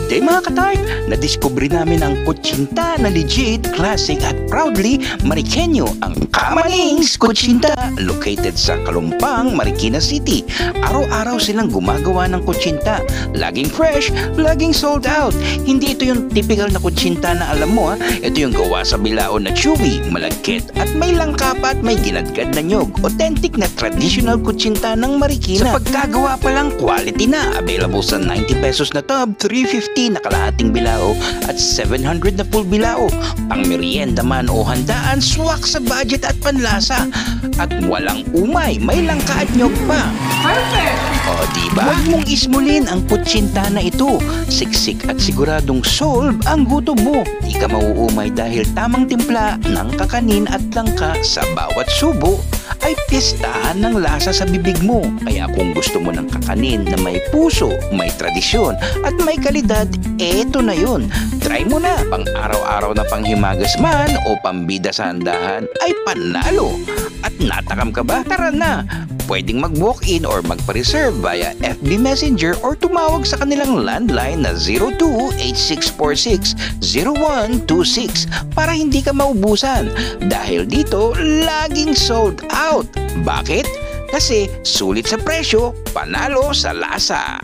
Good day mga katart! Nadiskubre namin ang kutsinta na legit, classic at proudly Marikenyo, ang Kamanings Kutsinta, located sa Kalumpang, Marikina City. Araw-araw silang gumagawa ng kutsinta. Laging fresh, laging sold out. Hindi ito yung typical na kutsinta na alam mo. Ito yung gawa sa bilao na chewy, malagkit at may langka pa at may ginadgad na nyog. Authentic na traditional kutsinta ng Marikina. Sa pagkagawa pa lang, quality na. Available sa 90 pesos na tub, 350 na kalahating bilao at 700 na full bilao. Pang merienda man o handaan, swak sa budget at panlasa. At walang umay, may langka at nyog pa. Perfect! O diba? Huwag mong ismulin ang kutsinta na ito. Siksik at siguradong solve ang gutom mo. Di ka mauumay dahil tamang timpla ng kakanin at langka sa bawat subo ay pistahan ng lasa sa bibig mo. Kaya kung gusto mo ng kakanin na may puso, may tradisyon at may kalidad, eto na yun. Try mo na. Pang araw-araw na panghimagas man o pambida sa handahan ay panalo. At natakam ka ba? Tara na! Pwedeng mag-walk-in or magpa-reserve via FB Messenger or tumawag sa kanilang landline na 02-8646-0126 para hindi ka maubusan. Dahil dito, laging sold out. Bakit? Kasi sulit sa presyo, panalo sa lasa.